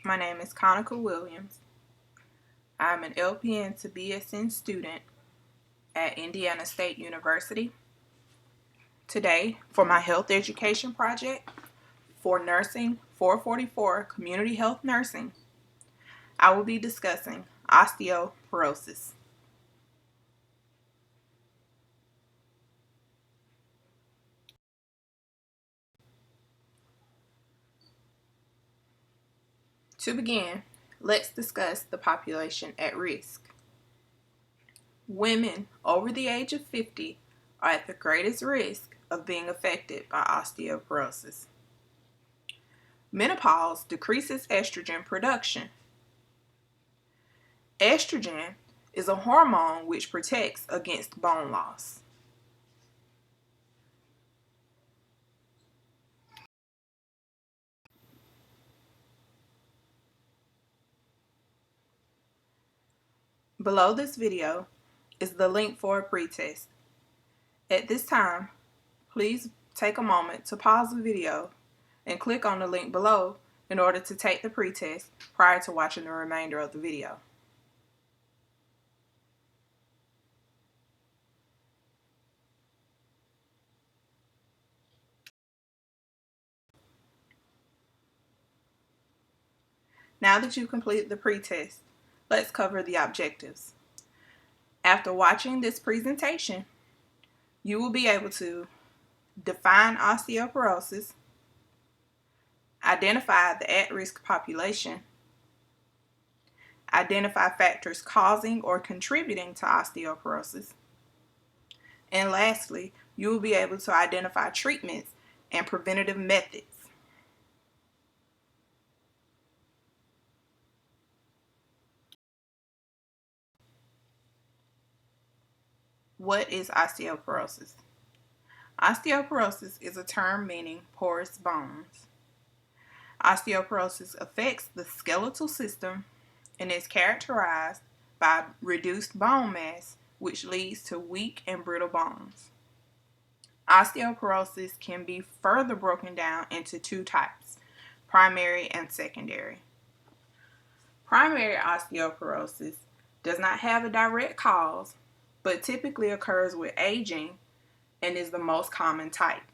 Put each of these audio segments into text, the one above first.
My name is Conica Williams. I'm an LPN to BSN student at Indiana State University. Today, for my health education project for Nursing 444 Community Health Nursing, I will be discussing osteoporosis. To begin, let's discuss the population at risk. Women over the age of 50 are at the greatest risk of being affected by osteoporosis. Menopause decreases estrogen production. Estrogen is a hormone which protects against bone loss. Below this video is the link for a pretest. At this time, please take a moment to pause the video and click on the link below in order to take the pretest prior to watching the remainder of the video. Now that you've completed the pretest, let's cover the objectives. After watching this presentation, you will be able to define osteoporosis, identify the at-risk population, identify factors causing or contributing to osteoporosis, and lastly, you will be able to identify treatments and preventative methods. What is osteoporosis? Osteoporosis is a term meaning porous bones. Osteoporosis affects the skeletal system and is characterized by reduced bone mass, which leads to weak and brittle bones. Osteoporosis can be further broken down into two types, primary and secondary. Primary osteoporosis does not have a direct cause, but typically occurs with aging and is the most common type.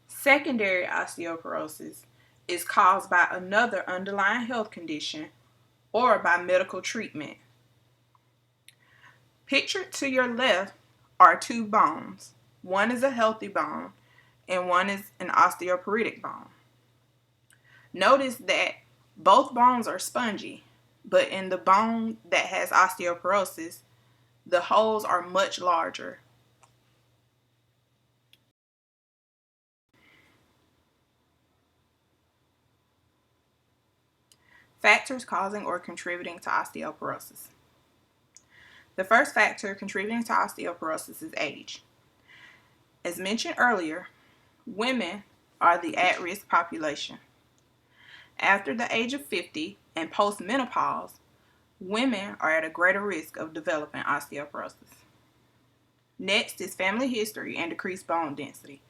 Secondary osteoporosis is caused by another underlying health condition or by medical treatment. Pictured to your left are two bones. One is a healthy bone and one is an osteoporotic bone. Notice that both bones are spongy, but in the bone that has osteoporosis, the holes are much larger. Factors causing or contributing to osteoporosis. The first factor contributing to osteoporosis is age. As mentioned earlier, women are the at-risk population. After the age of 50 and post-menopause, women are at a greater risk of developing osteoporosis. Next is family history and decreased bone density.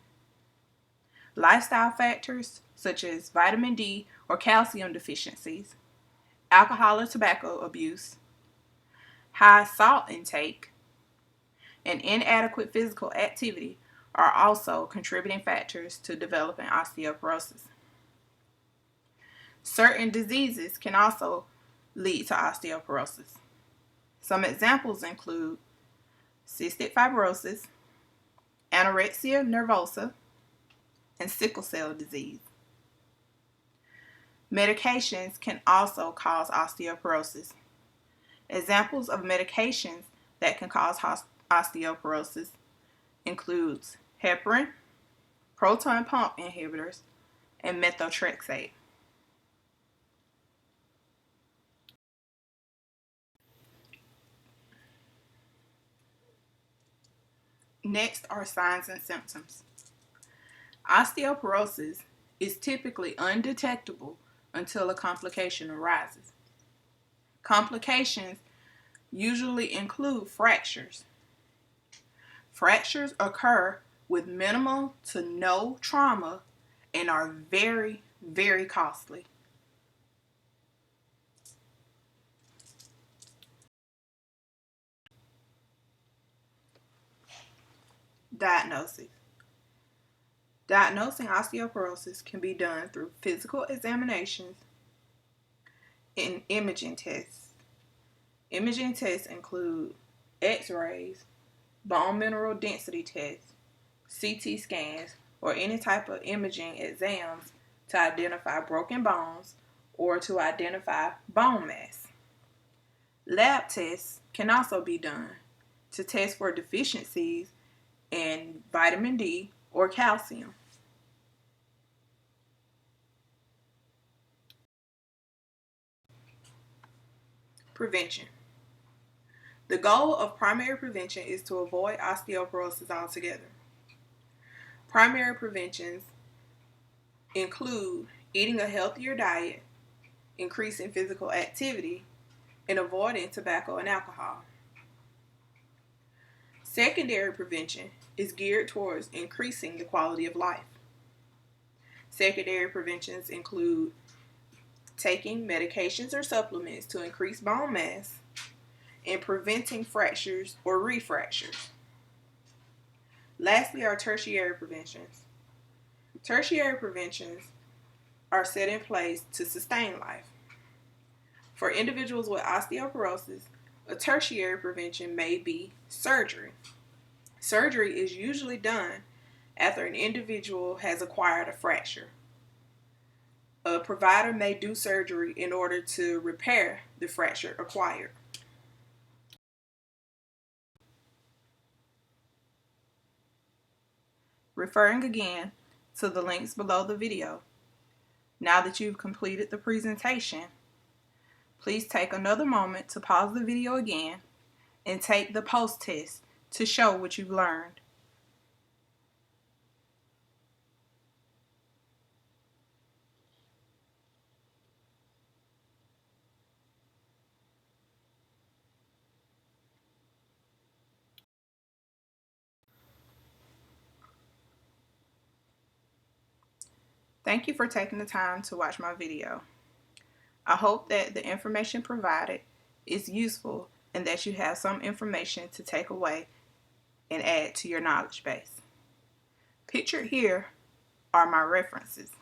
Lifestyle factors such as vitamin D or calcium deficiencies, alcohol or tobacco abuse, high salt intake, and inadequate physical activity are also contributing factors to developing osteoporosis. Certain diseases can also lead to osteoporosis. Some examples include cystic fibrosis, anorexia nervosa, and sickle cell disease. Medications can also cause osteoporosis. Examples of medications that can cause osteoporosis includes heparin, proton pump inhibitors, and methotrexate. Next are signs and symptoms. Osteoporosis is typically undetectable until a complication arises. Complications usually include fractures. Fractures occur with minimal to no trauma and are very, very costly. Diagnosis. Diagnosing osteoporosis can be done through physical examinations and imaging tests. Imaging tests include X-rays, bone mineral density tests, CT scans, or any type of imaging exams to identify broken bones or to identify bone mass. Lab tests can also be done to test for deficiencies in vitamin D or calcium. Prevention. The goal of primary prevention is to avoid osteoporosis altogether. Primary preventions include eating a healthier diet, increasing physical activity, and avoiding tobacco and alcohol. Secondary prevention is geared towards increasing the quality of life. Secondary preventions include taking medications or supplements to increase bone mass and preventing fractures or refractures. Lastly are tertiary preventions. Tertiary preventions are set in place to sustain life. For individuals with osteoporosis, a tertiary prevention may be surgery. Surgery is usually done after an individual has acquired a fracture. A provider may do surgery in order to repair the fracture acquired. Referring again to the links below the video, now that you've completed the presentation, please take another moment to pause the video again and take the post test to show what you've learned. Thank you for taking the time to watch my video. I hope that the information provided is useful and that you have some information to take away and add to your knowledge base. Pictured here are my references.